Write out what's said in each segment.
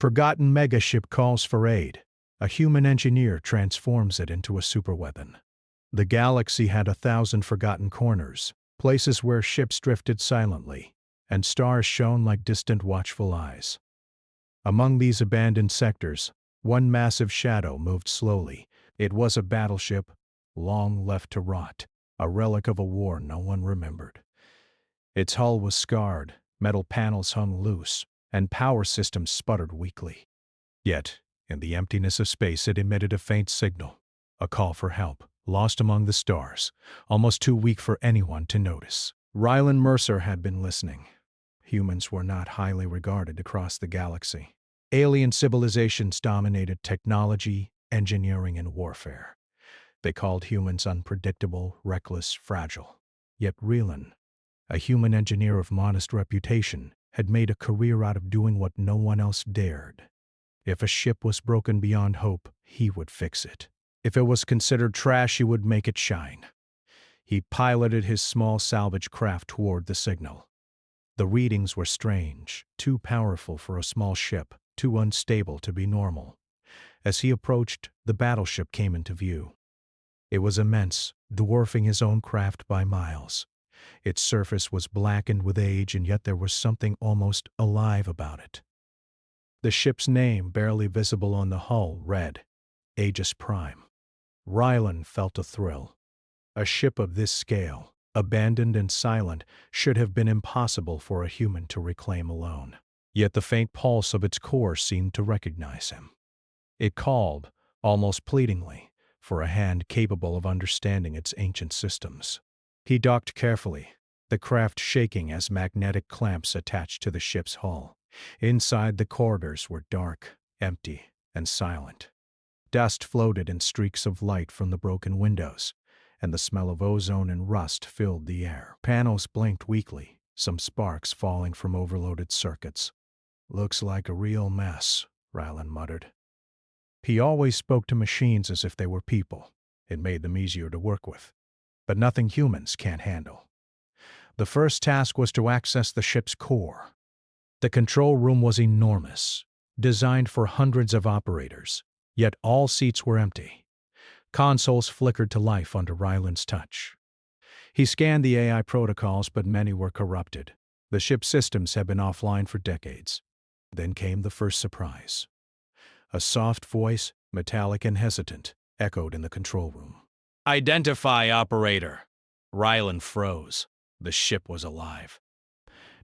Forgotten megaship calls for aid. A human engineer transforms it into a superweapon. The galaxy had 1,000 forgotten corners, places where ships drifted silently, and stars shone like distant watchful eyes. Among these abandoned sectors, one massive shadow moved slowly. It was a battleship, long left to rot, a relic of a war no one remembered. Its hull was scarred, metal panels hung loose, and power systems sputtered weakly. Yet, in the emptiness of space, it emitted a faint signal, a call for help, lost among the stars, almost too weak for anyone to notice. Ryland Mercer had been listening. Humans were not highly regarded across the galaxy. Alien civilizations dominated technology, engineering, and warfare. They called humans unpredictable, reckless, fragile. Yet Ryland, a human engineer of modest reputation, had made a career out of doing what no one else dared. If a ship was broken beyond hope, he would fix it. If it was considered trash, he would make it shine. He piloted his small salvage craft toward the signal. The readings were strange, too powerful for a small ship, too unstable to be normal. As he approached, the battleship came into view. It was immense, dwarfing his own craft by miles. Its surface was blackened with age, and yet there was something almost alive about it. The ship's name, barely visible on the hull, read, Aegis Prime. Ryland felt a thrill. A ship of this scale, abandoned and silent, should have been impossible for a human to reclaim alone. Yet the faint pulse of its core seemed to recognize him. It called, almost pleadingly, for a hand capable of understanding its ancient systems. He docked carefully, the craft shaking as magnetic clamps attached to the ship's hull. Inside, the corridors were dark, empty, and silent. Dust floated in streaks of light from the broken windows, and the smell of ozone and rust filled the air. Panels blinked weakly, some sparks falling from overloaded circuits. "Looks like a real mess," Ryland muttered. He always spoke to machines as if they were people. It made them easier to work with. But nothing humans can't handle. The first task was to access the ship's core. The control room was enormous, designed for hundreds of operators, yet all seats were empty. Consoles flickered to life under Ryland's touch. He scanned the AI protocols, but many were corrupted. The ship's systems had been offline for decades. Then came the first surprise. A soft voice, metallic and hesitant, echoed in the control room. "Identify, operator." Ryland froze. The ship was alive.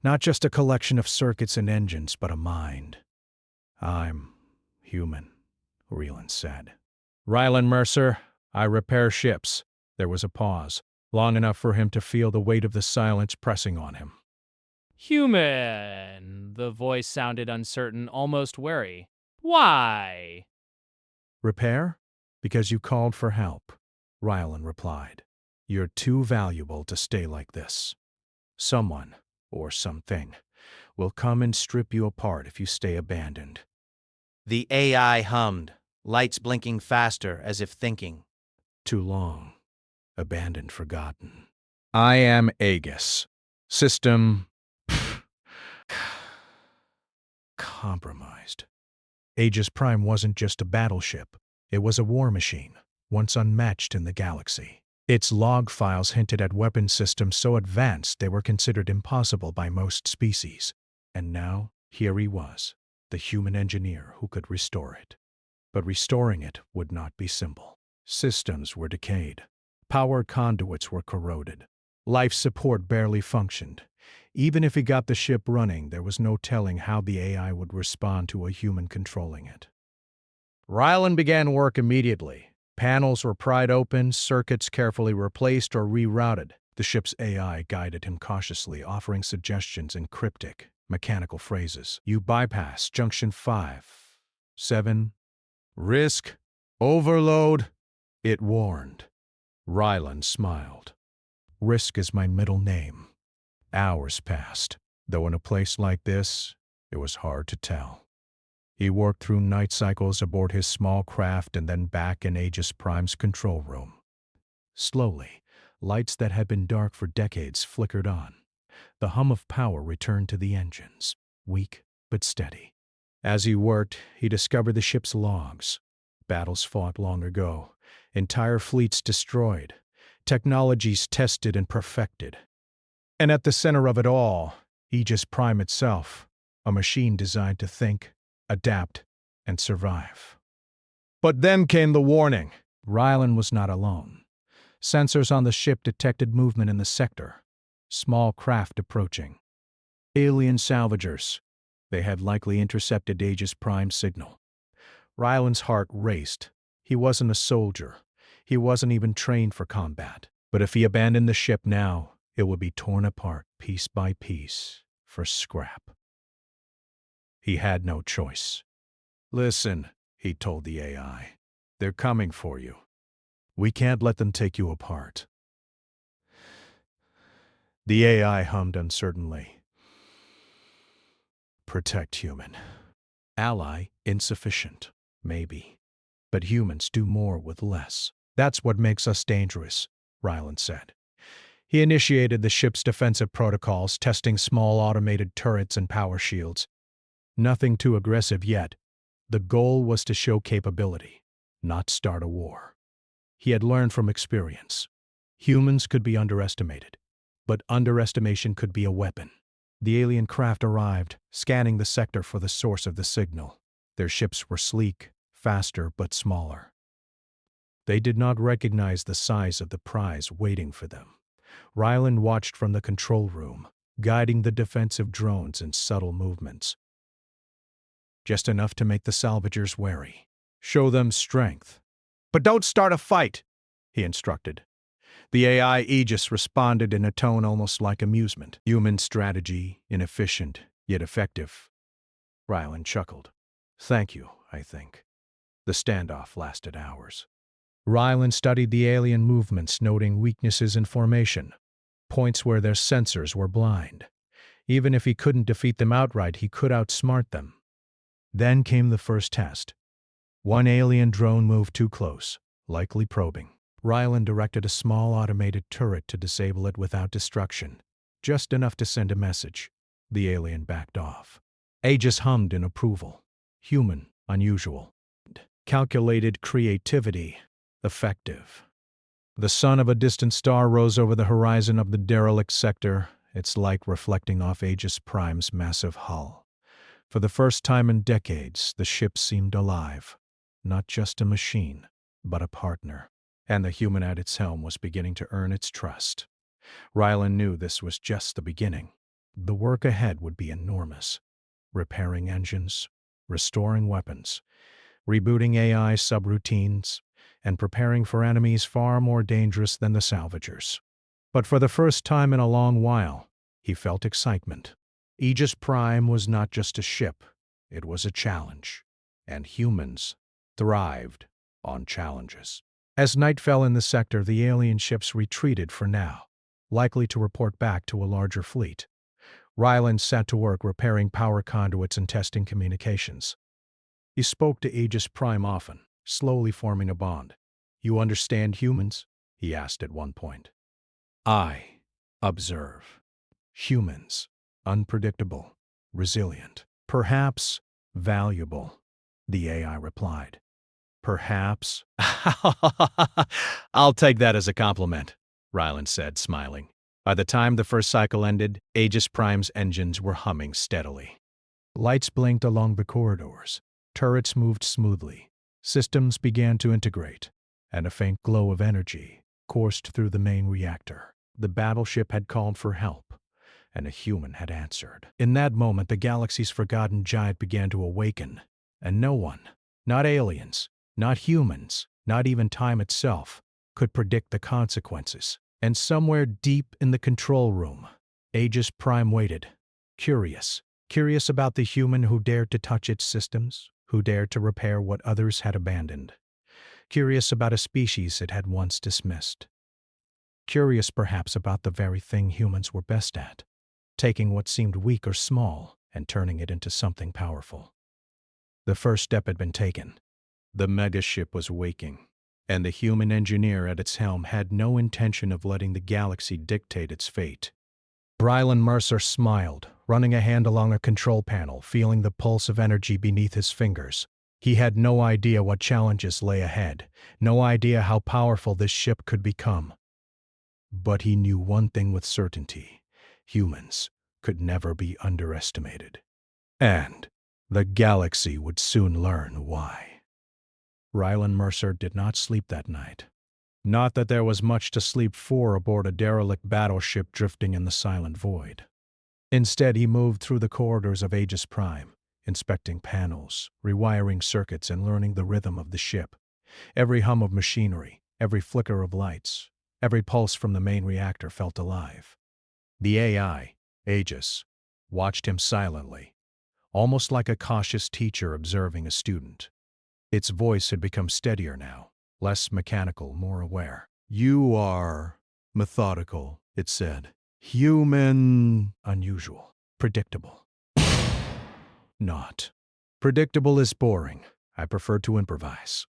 Not just a collection of circuits and engines, but a mind. "I'm human," Ryland said. "Ryland Mercer, I repair ships." There was a pause, long enough for him to feel the weight of the silence pressing on him. "Human," the voice sounded uncertain, almost wary. "Why?" "Repair? Because you called for help," Ryland replied. "You're too valuable to stay like this. Someone, or something, will come and strip you apart if you stay abandoned." The AI hummed, lights blinking faster as if thinking. "Too long. Abandoned, forgotten. I am Aegis. System compromised." Aegis Prime wasn't just a battleship. It was a war machine, once unmatched in the galaxy. Its log files hinted at weapon systems so advanced they were considered impossible by most species. And now, here he was, the human engineer who could restore it. But restoring it would not be simple. Systems were decayed. Power conduits were corroded. Life support barely functioned. Even if he got the ship running, there was no telling how the AI would respond to a human controlling it. Ryland began work immediately. Panels were pried open, circuits carefully replaced or rerouted. The ship's AI guided him cautiously, offering suggestions in cryptic, mechanical phrases. "You bypass junction 5, 7, risk, overload," it warned. Ryland smiled. "Risk is my middle name." Hours passed, though in a place like this, it was hard to tell. He worked through night cycles aboard his small craft and then back in Aegis Prime's control room. Slowly, lights that had been dark for decades flickered on. The hum of power returned to the engines, weak but steady. As he worked, he discovered the ship's logs. Battles fought long ago, entire fleets destroyed, technologies tested and perfected. And at the center of it all, Aegis Prime itself, a machine designed to think, adapt, and survive. But then came the warning. Rylan was not alone. Sensors on the ship detected movement in the sector. Small craft approaching. Alien salvagers. They had likely intercepted Aegis Prime's signal. Rylan's heart raced. He wasn't a soldier. He wasn't even trained for combat. But if he abandoned the ship now, it would be torn apart piece by piece for scrap. He had no choice. "Listen," he told the AI. "They're coming for you. We can't let them take you apart." The AI hummed uncertainly. "Protect human. Ally insufficient. Maybe. But humans do more with less. That's what makes us dangerous," Rylan said. He initiated the ship's defensive protocols, testing small automated turrets and power shields. Nothing too aggressive yet. The goal was to show capability, not start a war. He had learned from experience. Humans could be underestimated, but underestimation could be a weapon. The alien craft arrived, scanning the sector for the source of the signal. Their ships were sleek, faster but smaller. They did not recognize the size of the prize waiting for them. Rylan watched from the control room, guiding the defensive drones in subtle movements. Just enough to make the salvagers wary. Show them strength. "But don't start a fight," he instructed. The AI Aegis responded in a tone almost like amusement. "Human strategy, inefficient, yet effective." Rylan chuckled. "Thank you, I think." The standoff lasted hours. Rylan studied the alien movements, noting weaknesses in formation, points where their sensors were blind. Even if he couldn't defeat them outright, he could outsmart them. Then came the first test. One alien drone moved too close, likely probing. Rylan directed a small automated turret to disable it without destruction, just enough to send a message. The alien backed off. Aegis hummed in approval. Human, unusual. Calculated creativity, effective. The sun of a distant star rose over the horizon of the derelict sector, its light reflecting off Aegis Prime's massive hull. For the first time in decades, the ship seemed alive. Not just a machine, but a partner. And the human at its helm was beginning to earn its trust. Rylan knew this was just the beginning. The work ahead would be enormous. Repairing engines, restoring weapons, rebooting AI subroutines, and preparing for enemies far more dangerous than the salvagers. But for the first time in a long while, he felt excitement. Aegis Prime was not just a ship, it was a challenge. And humans thrived on challenges. As night fell in the sector, the alien ships retreated for now, likely to report back to a larger fleet. Rylan sat to work repairing power conduits and testing communications. He spoke to Aegis Prime often, slowly forming a bond. "You understand humans?" he asked at one point. "I observe. Humans, unpredictable, resilient, perhaps valuable," the AI replied. "Perhaps?" "I'll take that as a compliment," Rylan said, smiling. By the time the first cycle ended, Aegis Prime's engines were humming steadily. Lights blinked along the corridors. Turrets moved smoothly. Systems began to integrate, and a faint glow of energy coursed through the main reactor. The battleship had called for help, and a human had answered. In that moment, the galaxy's forgotten giant began to awaken, and no one, not aliens, not humans, not even time itself, could predict the consequences. And somewhere deep in the control room, Aegis Prime waited, curious about the human who dared to touch its systems, who dared to repair what others had abandoned, curious about a species it had once dismissed, curious perhaps about the very thing humans were best at, taking what seemed weak or small and turning it into something powerful. The first step had been taken. The megaship was waking, and the human engineer at its helm had no intention of letting the galaxy dictate its fate. Rylan Mercer smiled, running a hand along a control panel, feeling the pulse of energy beneath his fingers. He had no idea what challenges lay ahead, no idea how powerful this ship could become. But he knew one thing with certainty: humans could never be underestimated. And the galaxy would soon learn why. Ryland Mercer did not sleep that night. Not that there was much to sleep for aboard a derelict battleship drifting in the silent void. Instead, he moved through the corridors of Aegis Prime, inspecting panels, rewiring circuits, and learning the rhythm of the ship. Every hum of machinery, every flicker of lights, every pulse from the main reactor felt alive. The AI, Aegis, watched him silently, almost like a cautious teacher observing a student. Its voice had become steadier now, less mechanical, more aware. "You are methodical," it said. "Human, unusual, predictable." Not. Predictable is boring. I prefer to improvise.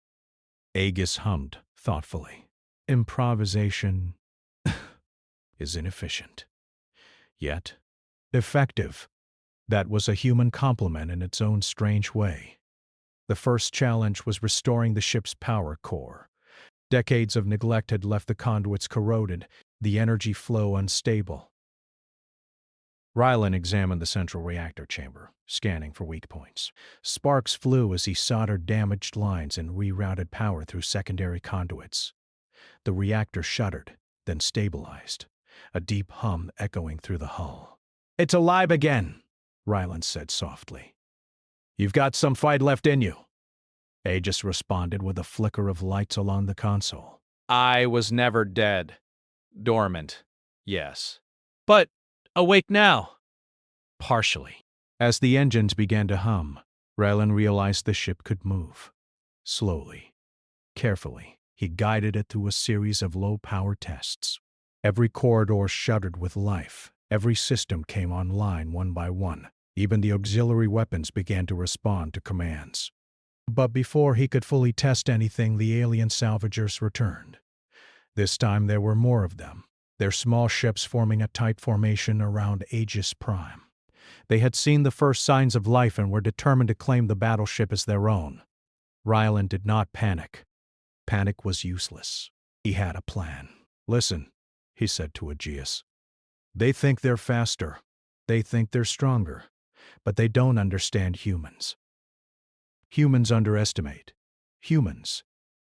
Aegis hummed thoughtfully. Improvisation is inefficient, yet effective. That was a human compliment in its own strange way. The first challenge was restoring the ship's power core. Decades of neglect had left the conduits corroded, the energy flow unstable. Ryland examined the central reactor chamber, scanning for weak points. Sparks flew as he soldered damaged lines and rerouted power through secondary conduits. The reactor shuddered, then stabilized, a deep hum echoing through the hull. "It's alive again," Ryland said softly. "You've got some fight left in you." Aegis responded with a flicker of lights along the console. I was never dead. Dormant, yes. But awake now. Partially. As the engines began to hum, Ryland realized the ship could move. Slowly, carefully, he guided it through a series of low-power tests. Every corridor shuddered with life. Every system came online one by one. Even the auxiliary weapons began to respond to commands. But before he could fully test anything, the alien salvagers returned. This time there were more of them, their small ships forming a tight formation around Aegis Prime. They had seen the first signs of life and were determined to claim the battleship as their own. Ryland did not panic. Panic was useless. He had a plan. "Listen," he said to Aegeus. "They think they're faster. They think they're stronger. But they don't understand humans. Humans underestimate. Humans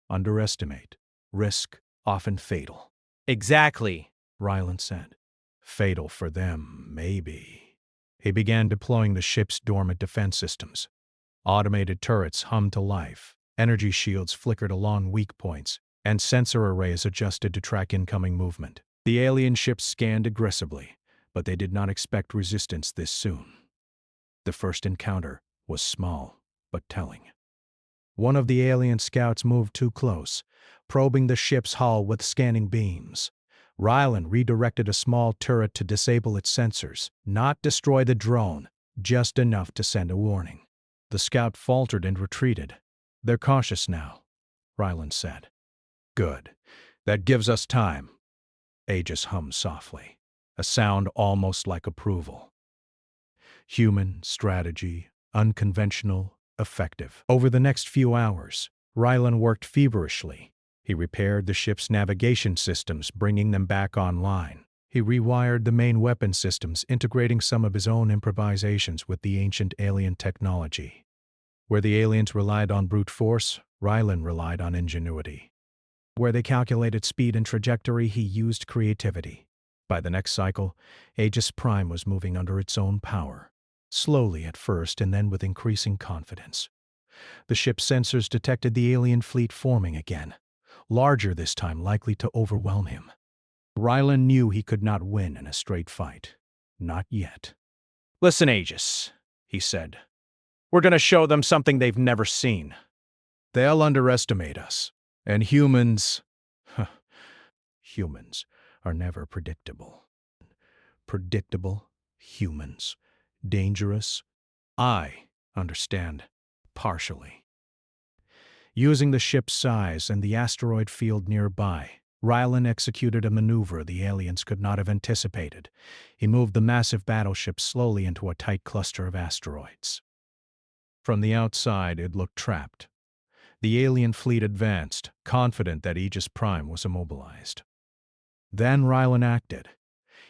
underestimate. Risk, often fatal." Exactly, Ryland said. "Fatal for them, maybe." He began deploying the ship's dormant defense systems. Automated turrets hummed to life, energy shields flickered along weak points, and sensor arrays adjusted to track incoming movement. The alien ships scanned aggressively, but they did not expect resistance this soon. The first encounter was small, but telling. One of the alien scouts moved too close, probing the ship's hull with scanning beams. Ryland redirected a small turret to disable its sensors, not destroy the drone, just enough to send a warning. The scout faltered and retreated. "They're cautious now," Ryland said. "Good. That gives us time." Aegis hummed softly, a sound almost like approval. Human, strategy, unconventional, effective. Over the next few hours, Ryland worked feverishly. He repaired the ship's navigation systems, bringing them back online. He rewired the main weapon systems, integrating some of his own improvisations with the ancient alien technology. Where the aliens relied on brute force, Ryland relied on ingenuity. Where they calculated speed and trajectory, he used creativity. By the next cycle, Aegis Prime was moving under its own power. Slowly at first, and then with increasing confidence. The ship's sensors detected the alien fleet forming again, larger this time, likely to overwhelm him. Ryland knew he could not win in a straight fight. Not yet. "Listen, Aegis," he said. "We're going to show them something they've never seen." "They'll underestimate us. And humans... humans are never predictable. Predictable humans. Dangerous. I understand. Partially." Using the ship's size and the asteroid field nearby, Rylan executed a maneuver the aliens could not have anticipated. He moved the massive battleship slowly into a tight cluster of asteroids. From the outside, it looked trapped. The alien fleet advanced, confident that Aegis Prime was immobilized. Then Rylan acted.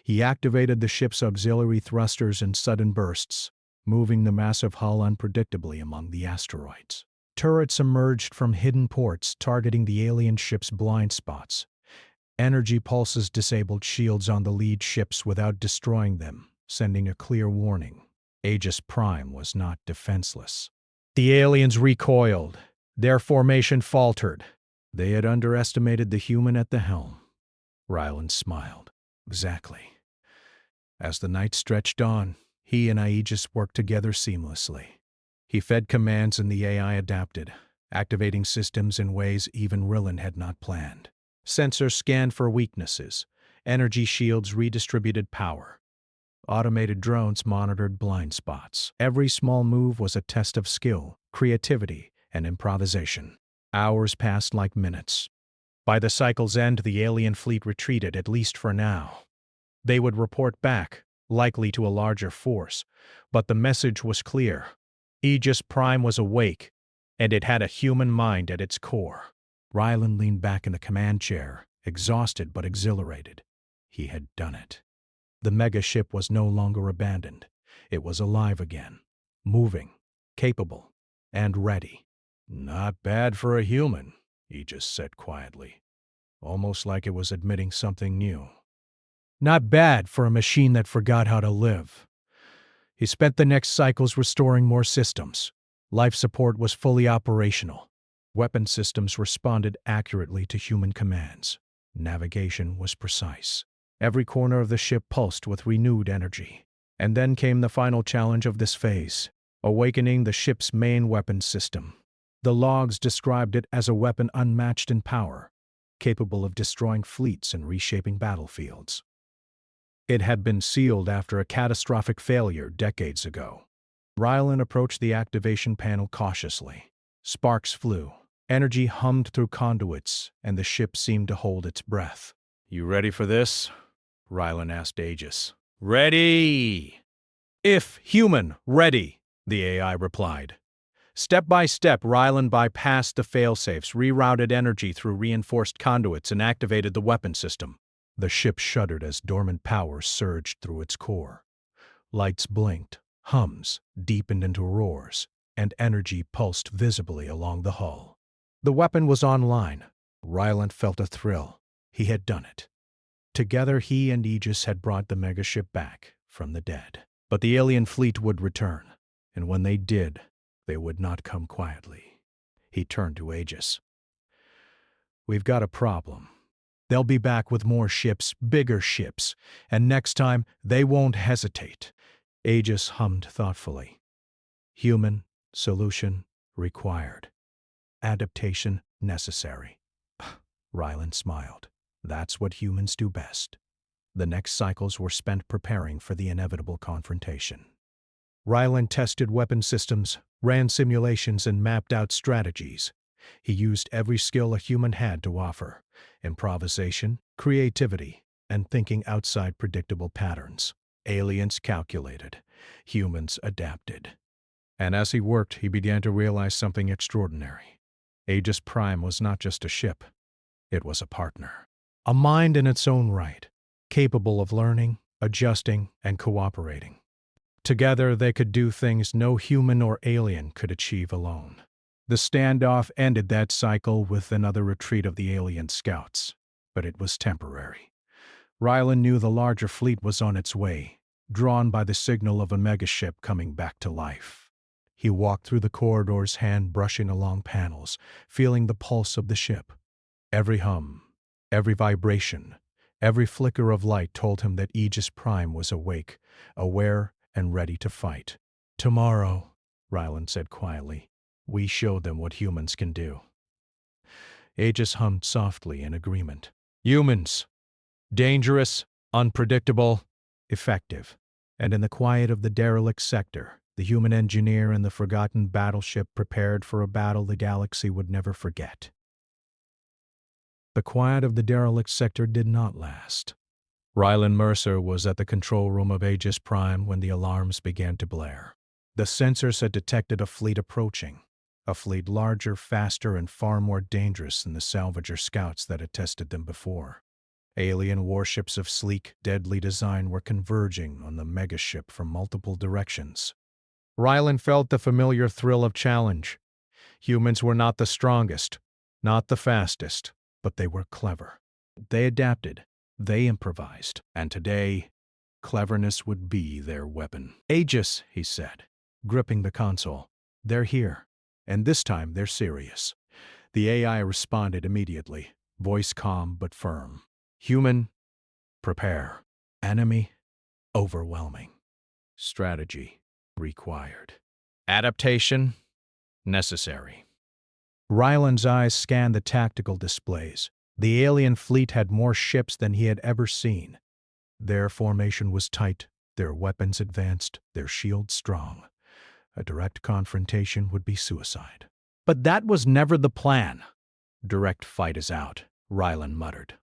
He activated the ship's auxiliary thrusters in sudden bursts, moving the massive hull unpredictably among the asteroids. Turrets emerged from hidden ports, targeting the alien ship's blind spots. Energy pulses disabled shields on the lead ships without destroying them, sending a clear warning. Aegis Prime was not defenseless. The aliens recoiled. Their formation faltered. They had underestimated the human at the helm. Rylan smiled. Exactly. As the night stretched on, he and Aegis worked together seamlessly. He fed commands and the AI adapted, activating systems in ways even Rylan had not planned. Sensors scanned for weaknesses. Energy shields redistributed power. Automated drones monitored blind spots. Every small move was a test of skill, creativity, and improvisation. Hours passed like minutes. By the cycle's end, the alien fleet retreated, at least for now. They would report back, likely to a larger force, but the message was clear. Aegis Prime was awake, and it had a human mind at its core. Rylan leaned back in the command chair, exhausted but exhilarated. He had done it. The megaship was no longer abandoned. It was alive again, moving, capable, and ready. "Not bad for a human," Aegis said quietly, almost like it was admitting something new. "Not bad for a machine that forgot how to live." He spent the next cycles restoring more systems. Life support was fully operational. Weapon systems responded accurately to human commands. Navigation was precise. Every corner of the ship pulsed with renewed energy. And then came the final challenge of this phase, awakening the ship's main weapon system. The logs described it as a weapon unmatched in power, capable of destroying fleets and reshaping battlefields. It had been sealed after a catastrophic failure decades ago. Rylan approached the activation panel cautiously. Sparks flew. Energy hummed through conduits, and the ship seemed to hold its breath. "You ready for this?" Rylan asked Aegis. "Ready!" "If human, ready," the AI replied. Step by step, Rylan bypassed the failsafes, rerouted energy through reinforced conduits, and activated the weapon system. The ship shuddered as dormant power surged through its core. Lights blinked, hums deepened into roars, and energy pulsed visibly along the hull. The weapon was online. Rylan felt a thrill. He had done it. Together, he and Aegis had brought the megaship back from the dead. But the alien fleet would return, and when they did, they would not come quietly. He turned to Aegis. "We've got a problem. They'll be back with more ships, bigger ships, and next time they won't hesitate." Aegis hummed thoughtfully. "Human, solution required. Adaptation necessary." Rylan smiled. "That's what humans do best." The next cycles were spent preparing for the inevitable confrontation. Rylan tested weapon systems, ran simulations, and mapped out strategies. He used every skill a human had to offer: improvisation, creativity, and thinking outside predictable patterns. Aliens calculated. Humans adapted. And as he worked, he began to realize something extraordinary. Aegis Prime was not just a ship. It was a partner. A mind in its own right, capable of learning, adjusting, and cooperating. Together, they could do things no human or alien could achieve alone. The standoff ended that cycle with another retreat of the alien scouts, but it was temporary. Rylan knew the larger fleet was on its way, drawn by the signal of a megaship coming back to life. He walked through the corridors, hand brushing along panels, feeling the pulse of the ship. Every hum, every vibration, every flicker of light told him that Aegis Prime was awake, aware, and ready to fight. "Tomorrow," Rylan said quietly, "we show them what humans can do." Aegis hummed softly in agreement. Humans. Dangerous, unpredictable, effective. And in the quiet of the derelict sector, the human engineer and the forgotten battleship prepared for a battle the galaxy would never forget. The quiet of the derelict sector did not last. Ryland Mercer was at the control room of Aegis Prime when the alarms began to blare. The sensors had detected a fleet approaching, a fleet larger, faster, and far more dangerous than the salvager scouts that had tested them before. Alien warships of sleek, deadly design were converging on the megaship from multiple directions. Ryland felt the familiar thrill of challenge. Humans were not the strongest, not the fastest, but they were clever. They adapted, they improvised, and today, cleverness would be their weapon. Aegis, he said, gripping the console. They're here, and this time they're serious. The AI responded immediately, voice calm but firm. Human, prepare. Enemy, overwhelming. Strategy, required. Adaptation, necessary. Ryland's eyes scanned the tactical displays. The alien fleet had more ships than he had ever seen. Their formation was tight, their weapons advanced, their shields strong. A direct confrontation would be suicide. But that was never the plan. Direct fight is out, Ryland muttered.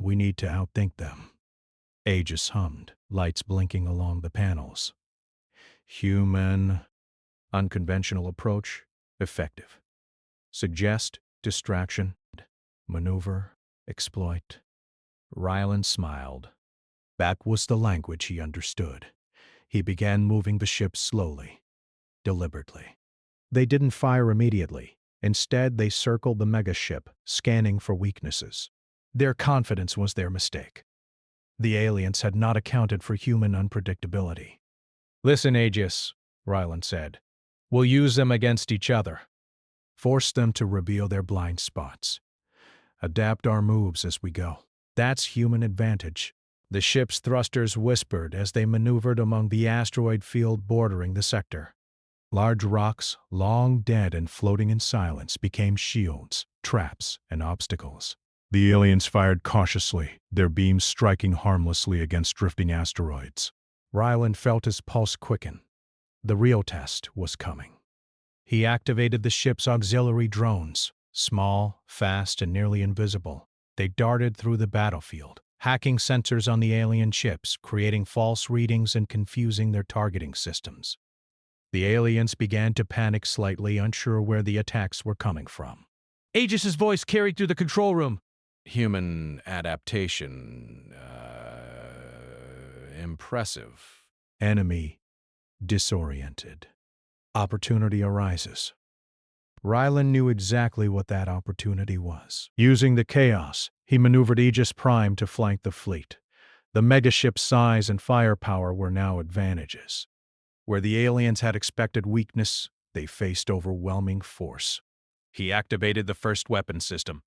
We need to outthink them. Aegis hummed, lights blinking along the panels. Human, unconventional approach, effective. Suggest, distraction, maneuver, exploit. Ryland smiled. That was the language he understood. He began moving the ship slowly, deliberately. They didn't fire immediately. Instead, they circled the megaship, scanning for weaknesses. Their confidence was their mistake. The aliens had not accounted for human unpredictability. Listen, Aegis, Ryland said. We'll use them against each other. Force them to reveal their blind spots. Adapt our moves as we go. That's human advantage. The ship's thrusters whispered as they maneuvered among the asteroid field bordering the sector. Large rocks, long dead and floating in silence, became shields, traps, and obstacles. The aliens fired cautiously, their beams striking harmlessly against drifting asteroids. Ryland felt his pulse quicken. The real test was coming. He activated the ship's auxiliary drones, small, fast, and nearly invisible. They darted through the battlefield, hacking sensors on the alien ships, creating false readings and confusing their targeting systems. The aliens began to panic slightly, unsure where the attacks were coming from. Aegis's voice carried through the control room. Human adaptation, impressive. Enemy, disoriented. Opportunity arises. Ryland knew exactly what that opportunity was. Using the chaos, he maneuvered Aegis Prime to flank the fleet. The megaship's size and firepower were now advantages. Where the aliens had expected weakness, they faced overwhelming force. He activated the first weapon system.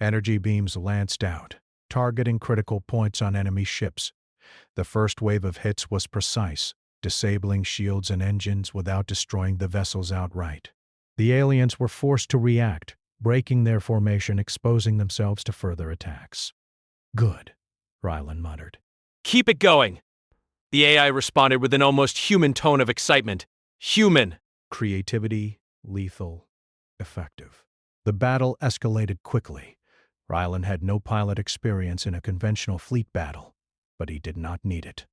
Energy beams lanced out, targeting critical points on enemy ships. The first wave of hits was precise, disabling shields and engines without destroying the vessels outright. The aliens were forced to react, breaking their formation, exposing themselves to further attacks. Good, Ryland muttered. Keep it going. The AI responded with an almost human tone of excitement. Human. Creativity, lethal, effective. The battle escalated quickly. Ryland had no pilot experience in a conventional fleet battle, but he did not need it.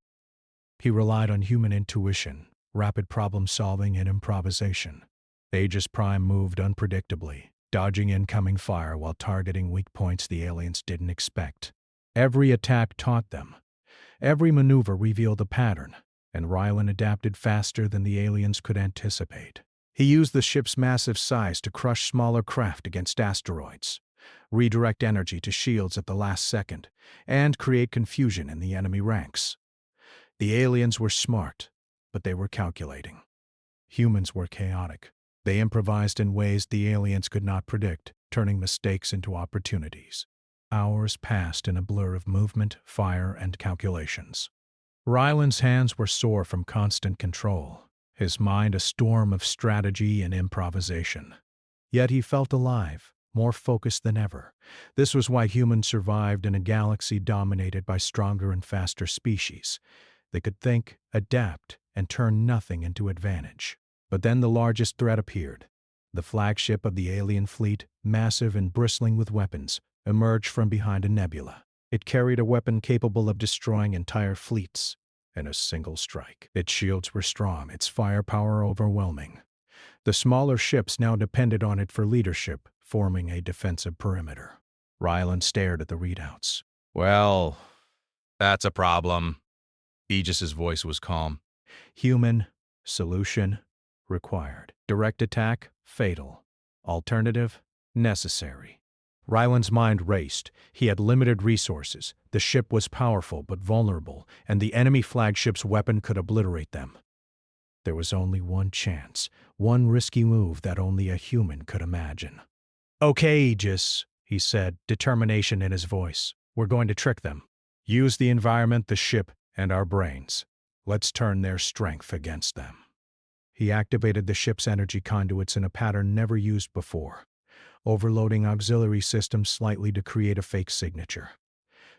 He relied on human intuition, rapid problem-solving, and improvisation. Aegis Prime moved unpredictably, dodging incoming fire while targeting weak points the aliens didn't expect. Every attack taught them. Every maneuver revealed a pattern, and Ryland adapted faster than the aliens could anticipate. He used the ship's massive size to crush smaller craft against asteroids, redirect energy to shields at the last second, and create confusion in the enemy ranks. The aliens were smart, but they were calculating. Humans were chaotic. They improvised in ways the aliens could not predict, turning mistakes into opportunities. Hours passed in a blur of movement, fire, and calculations. Ryland's hands were sore from constant control, his mind a storm of strategy and improvisation. Yet he felt alive, more focused than ever. This was why humans survived in a galaxy dominated by stronger and faster species. They could think, adapt, and turn nothing into advantage. But then the largest threat appeared. The flagship of the alien fleet, massive and bristling with weapons, emerged from behind a nebula. It carried a weapon capable of destroying entire fleets in a single strike. Its shields were strong, its firepower overwhelming. The smaller ships now depended on it for leadership, forming a defensive perimeter. Ryland stared at the readouts. Well, that's a problem. Aegis's voice was calm. Human, solution, required. Direct attack, fatal. Alternative, necessary. Ryland's mind raced. He had limited resources. The ship was powerful but vulnerable, and the enemy flagship's weapon could obliterate them. There was only one chance, one risky move that only a human could imagine. "Okay, Aegis," he said, determination in his voice. "We're going to trick them. Use the environment, the ship, and our brains. Let's turn their strength against them." He activated the ship's energy conduits in a pattern never used before, overloading auxiliary systems slightly to create a fake signature.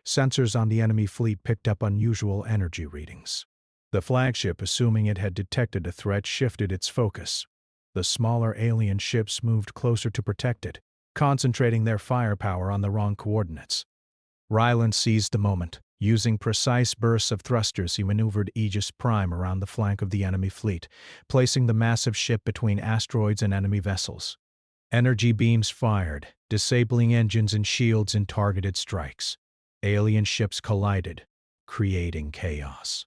Sensors on the enemy fleet picked up unusual energy readings. The flagship, assuming it had detected a threat, shifted its focus. The smaller alien ships moved closer to protect it, concentrating their firepower on the wrong coordinates. Ryland seized the moment. Using precise bursts of thrusters, he maneuvered Aegis Prime around the flank of the enemy fleet, placing the massive ship between asteroids and enemy vessels. Energy beams fired, disabling engines and shields in targeted strikes. Alien ships collided, creating chaos.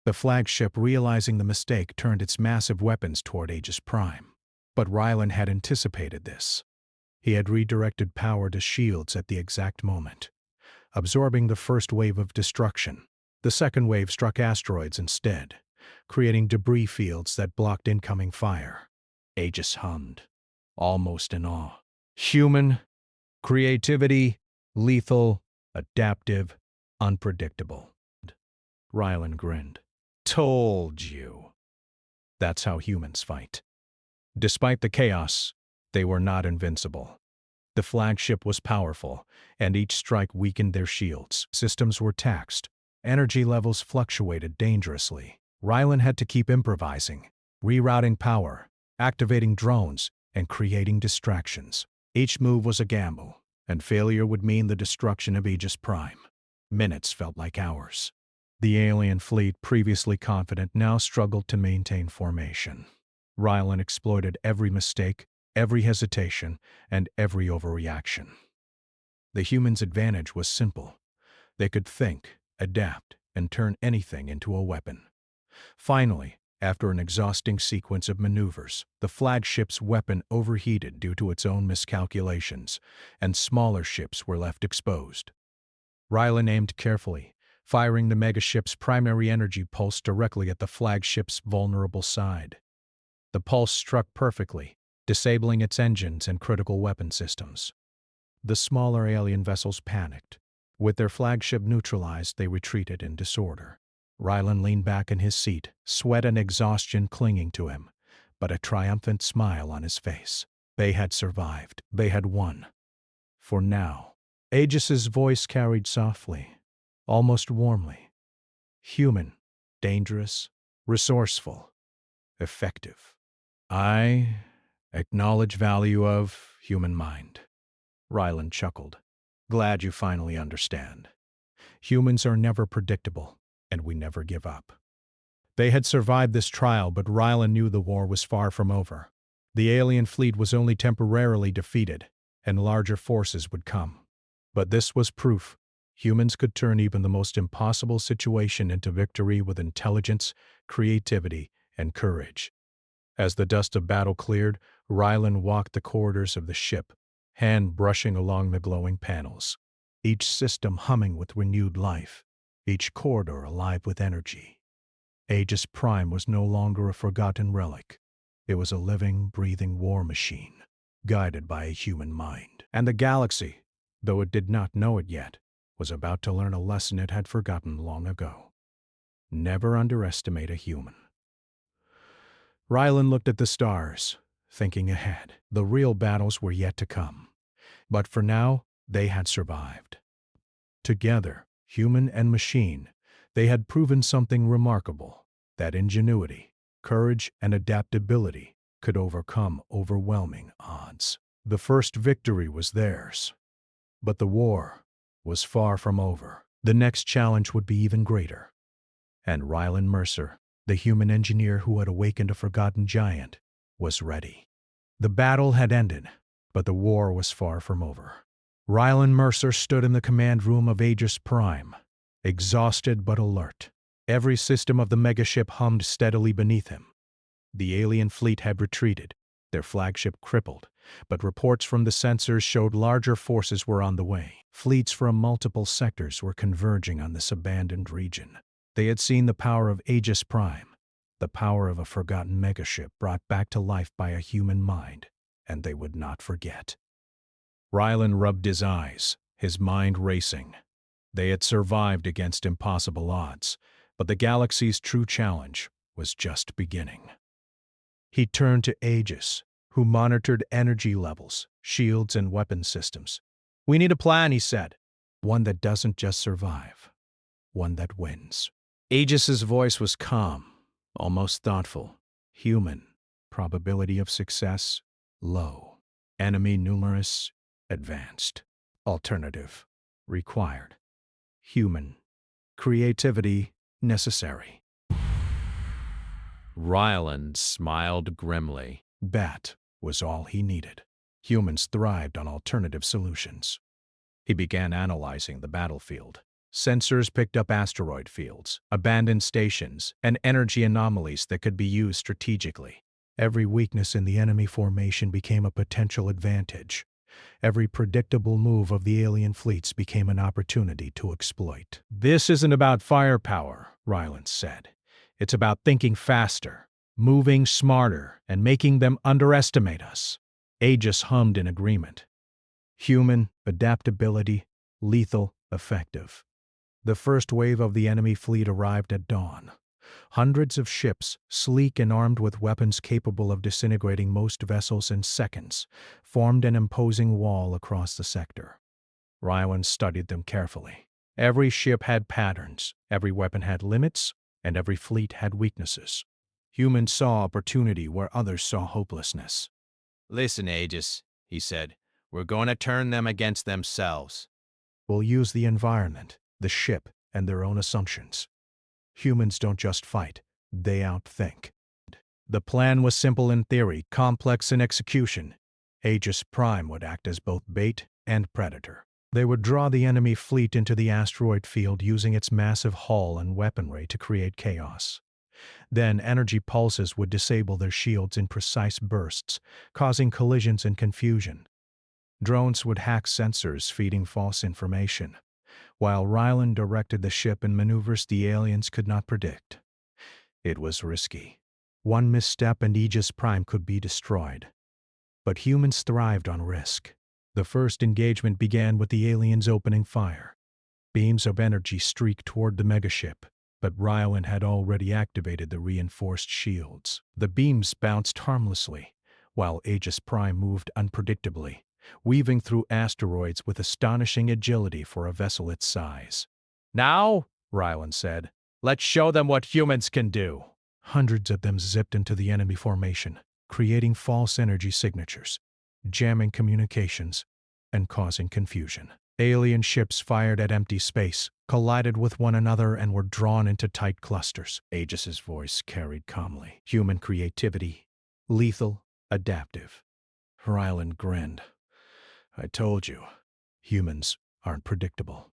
The flagship, realizing the mistake, turned its massive weapons toward Aegis Prime. But Ryland had anticipated this. He had redirected power to shields at the exact moment, absorbing the first wave of destruction. The second wave struck asteroids instead, creating debris fields that blocked incoming fire. Aegis hummed, almost in awe. Human, creativity, lethal, adaptive, unpredictable. Ryland grinned. "Told you." That's how humans fight. Despite the chaos, they were not invincible. The flagship was powerful, and each strike weakened their shields. Systems were taxed. Energy levels fluctuated dangerously. Ryland had to keep improvising, rerouting power, activating drones, and creating distractions. Each move was a gamble, and failure would mean the destruction of Aegis Prime. Minutes felt like hours. The alien fleet, previously confident, now struggled to maintain formation. Ryland exploited every mistake, every hesitation, and every overreaction. The humans' advantage was simple. They could think, adapt, and turn anything into a weapon. Finally, after an exhausting sequence of maneuvers, the flagship's weapon overheated due to its own miscalculations, and smaller ships were left exposed. Ryland aimed carefully, firing the megaship's primary energy pulse directly at the flagship's vulnerable side. The pulse struck perfectly, disabling its engines and critical weapon systems. The smaller alien vessels panicked. With their flagship neutralized, they retreated in disorder. Ryland leaned back in his seat, sweat and exhaustion clinging to him, but a triumphant smile on his face. They had survived. They had won. For now. Aegis's voice carried softly, almost warmly. Human, dangerous, resourceful, effective. I acknowledge value of human mind. Ryland chuckled. Glad you finally understand. Humans are never predictable, and we never give up. They had survived this trial, but Ryland knew the war was far from over. The alien fleet was only temporarily defeated, and larger forces would come. But this was proof. Humans could turn even the most impossible situation into victory with intelligence, creativity, and courage. As the dust of battle cleared, Ryland walked the corridors of the ship, hand brushing along the glowing panels, each system humming with renewed life, each corridor alive with energy. Aegis Prime was no longer a forgotten relic. It was a living, breathing war machine, guided by a human mind. And the galaxy, though it did not know it yet, was about to learn a lesson it had forgotten long ago. Never underestimate a human. Ryland looked at the stars, thinking ahead. The real battles were yet to come. But for now, they had survived. Together, human and machine, they had proven something remarkable, that ingenuity, courage, and adaptability could overcome overwhelming odds. The first victory was theirs. But the war was far from over. The next challenge would be even greater. And Rylan Mercer, the human engineer who had awakened a forgotten giant, was ready. The battle had ended, but the war was far from over. Rylan Mercer stood in the command room of Aegis Prime, exhausted but alert. Every system of the megaship hummed steadily beneath him. The alien fleet had retreated, their flagship crippled, but reports from the sensors showed larger forces were on the way. Fleets from multiple sectors were converging on this abandoned region. They had seen the power of Aegis Prime, the power of a forgotten megaship brought back to life by a human mind, and they would not forget. Rylan rubbed his eyes, his mind racing. They had survived against impossible odds, but the galaxy's true challenge was just beginning. He turned to Aegis, who monitored energy levels, shields, and weapon systems. "We need a plan," he said. "One that doesn't just survive, one that wins." Aegis's voice was calm, almost thoughtful. "Human, probability of success, low. Enemy numerous, advanced. Alternative, required. Human, creativity, necessary." Ryland smiled grimly. That was all he needed. Humans thrived on alternative solutions. He began analyzing the battlefield. Sensors picked up asteroid fields, abandoned stations, and energy anomalies that could be used strategically. Every weakness in the enemy formation became a potential advantage. Every predictable move of the alien fleets became an opportunity to exploit. "This isn't about firepower," Ryland said. "It's about thinking faster, moving smarter, and making them underestimate us." Aegis hummed in agreement. Human, adaptability, lethal, effective. The first wave of the enemy fleet arrived at dawn. Hundreds of ships, sleek and armed with weapons capable of disintegrating most vessels in seconds, formed an imposing wall across the sector. Ryland studied them carefully. Every ship had patterns, every weapon had limits, and every fleet had weaknesses. Humans saw opportunity where others saw hopelessness. "Listen, Aegis," he said. "We're going to turn them against themselves." "We'll use the environment, the ship, and their own assumptions. Humans don't just fight, they outthink." The plan was simple in theory, complex in execution. Aegis Prime would act as both bait and predator. They would draw the enemy fleet into the asteroid field using its massive hull and weaponry to create chaos. Then energy pulses would disable their shields in precise bursts, causing collisions and confusion. Drones would hack sensors, feeding false information, while Ryland directed the ship in maneuvers the aliens could not predict. It was risky. One misstep and Aegis Prime could be destroyed. But humans thrived on risk. The first engagement began with the aliens opening fire. Beams of energy streaked toward the megaship, but Ryland had already activated the reinforced shields. The beams bounced harmlessly, while Aegis Prime moved unpredictably, weaving through asteroids with astonishing agility for a vessel its size. "Now," Ryland said, "let's show them what humans can do." Hundreds of them zipped into the enemy formation, creating false energy signatures, jamming communications, and causing confusion. Alien ships fired at empty space, collided with one another, and were drawn into tight clusters. Aegis's voice carried calmly. "Human creativity, lethal, adaptive." Ryland grinned. "I told you, humans aren't predictable."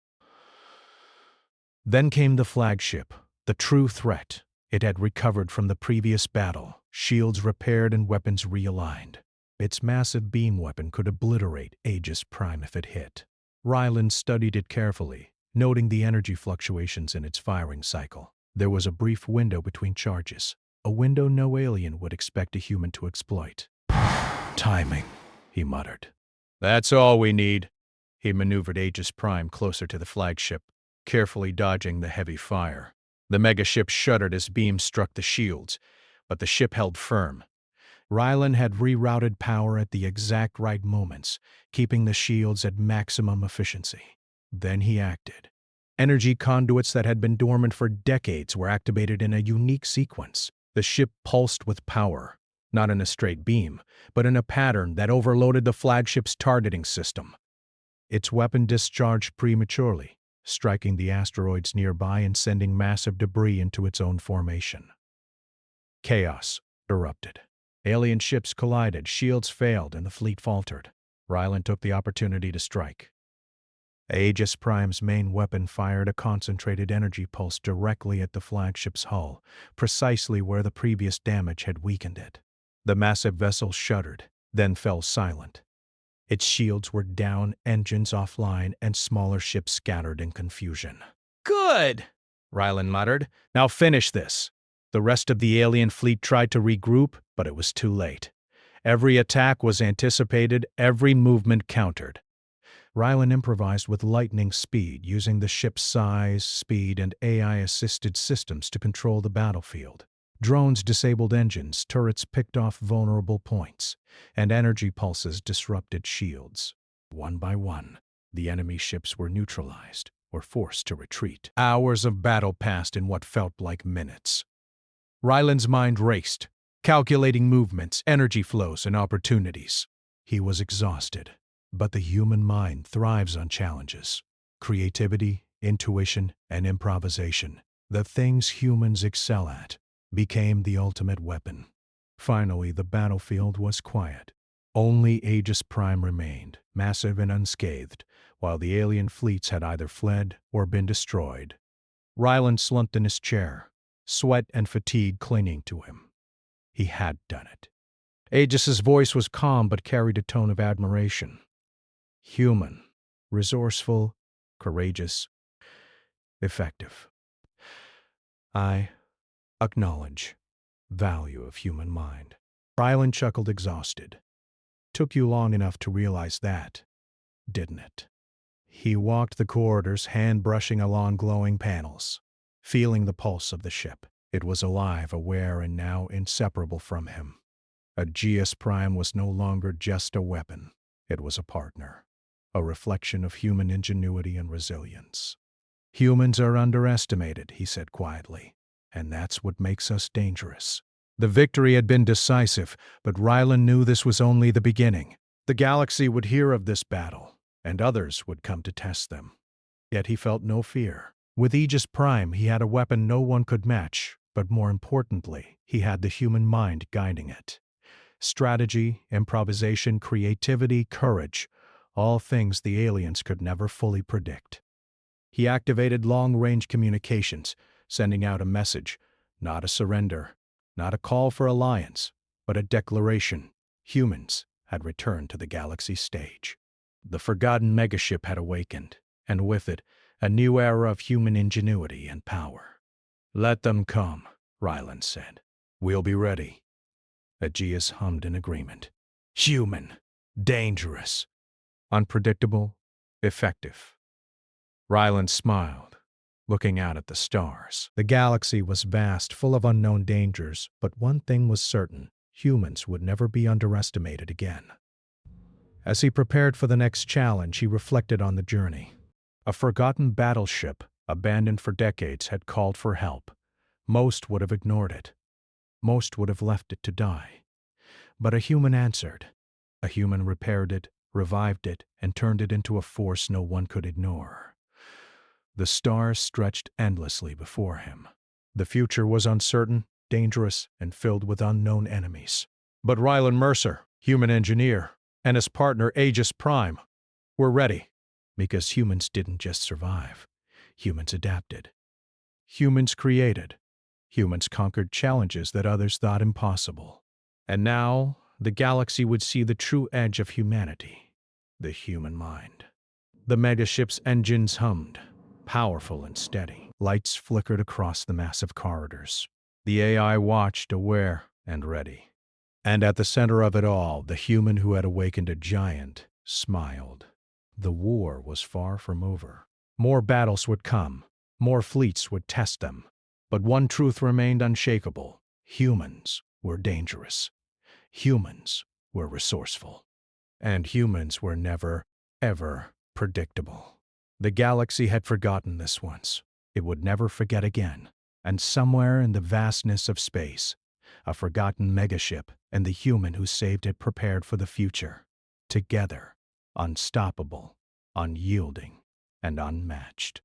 Then came the flagship, the true threat. It had recovered from the previous battle, shields repaired and weapons realigned. Its massive beam weapon could obliterate Aegis Prime if it hit. Ryland studied it carefully, noting the energy fluctuations in its firing cycle. There was a brief window between charges, a window no alien would expect a human to exploit. "Timing," he muttered. "That's all we need." He maneuvered Aegis Prime closer to the flagship, carefully dodging the heavy fire. The megaship shuddered as beams struck the shields, but the ship held firm. Ryland had rerouted power at the exact right moments, keeping the shields at maximum efficiency. Then he acted. Energy conduits that had been dormant for decades were activated in a unique sequence. The ship pulsed with power, not in a straight beam, but in a pattern that overloaded the flagship's targeting system. Its weapon discharged prematurely, striking the asteroids nearby and sending massive debris into its own formation. Chaos erupted. Alien ships collided, shields failed, and the fleet faltered. Rylan took the opportunity to strike. Aegis Prime's main weapon fired a concentrated energy pulse directly at the flagship's hull, precisely where the previous damage had weakened it. The massive vessel shuddered, then fell silent. Its shields were down, engines offline, and smaller ships scattered in confusion. Good, Rylan muttered. Now finish this. The rest of the alien fleet tried to regroup, but it was too late. Every attack was anticipated, every movement countered. Rylan improvised with lightning speed, using the ship's size, speed, and AI-assisted systems to control the battlefield. Drones disabled engines, turrets picked off vulnerable points, and energy pulses disrupted shields. One by one, the enemy ships were neutralized or forced to retreat. Hours of battle passed in what felt like minutes. Rylan's mind raced, calculating movements, energy flows, and opportunities. He was exhausted, but the human mind thrives on challenges. Creativity, intuition, and improvisation, the things humans excel at, became the ultimate weapon. Finally, the battlefield was quiet. Only Aegis Prime remained, massive and unscathed, while the alien fleets had either fled or been destroyed. Rylan slumped in his chair, sweat and fatigue clinging to him. He had done it. Aegis's voice was calm but carried a tone of admiration. Human, resourceful, courageous, effective. I acknowledge value of human mind. Rylan chuckled, exhausted. Took you long enough to realize that, didn't it? He walked the corridors, hand brushing along glowing panels, feeling the pulse of the ship. It was alive, aware, and now inseparable from him. Aegis Prime was no longer just a weapon. It was a partner, a reflection of human ingenuity and resilience. Humans are underestimated, he said quietly, and that's what makes us dangerous. The victory had been decisive, but Rylan knew this was only the beginning. The galaxy would hear of this battle, and others would come to test them. Yet he felt no fear. With Aegis Prime, he had a weapon no one could match, but more importantly, he had the human mind guiding it. Strategy, improvisation, creativity, courage, all things the aliens could never fully predict. He activated long-range communications, sending out a message, not a surrender, not a call for alliance, but a declaration. Humans had returned to the galaxy stage. The forgotten megaship had awakened, and with it, a new era of human ingenuity and power. "Let them come," Rylan said. "We'll be ready." Aegis hummed in agreement. Human, dangerous, unpredictable, effective. Rylan smiled, looking out at the stars. The galaxy was vast, full of unknown dangers, but one thing was certain: humans would never be underestimated again. As he prepared for the next challenge, he reflected on the journey. A forgotten battleship, abandoned for decades, had called for help. Most would have ignored it. Most would have left it to die. But a human answered. A human repaired it, revived it, and turned it into a force no one could ignore. The stars stretched endlessly before him. The future was uncertain, dangerous, and filled with unknown enemies. But Rylan Mercer, human engineer, and his partner Aegis Prime were ready. Because humans didn't just survive. Humans adapted. Humans created. Humans conquered challenges that others thought impossible. And now, the galaxy would see the true edge of humanity, the human mind. The megaship's engines hummed, powerful and steady. Lights flickered across the massive corridors. The AI watched, aware and ready. And at the center of it all, the human who had awakened a giant smiled. The war was far from over. More battles would come. More fleets would test them. But one truth remained unshakable. Humans were dangerous. Humans were resourceful. And humans were never, ever predictable. The galaxy had forgotten this once. It would never forget again. And somewhere in the vastness of space, a forgotten megaship and the human who saved it prepared for the future. Together, unstoppable, unyielding, and unmatched.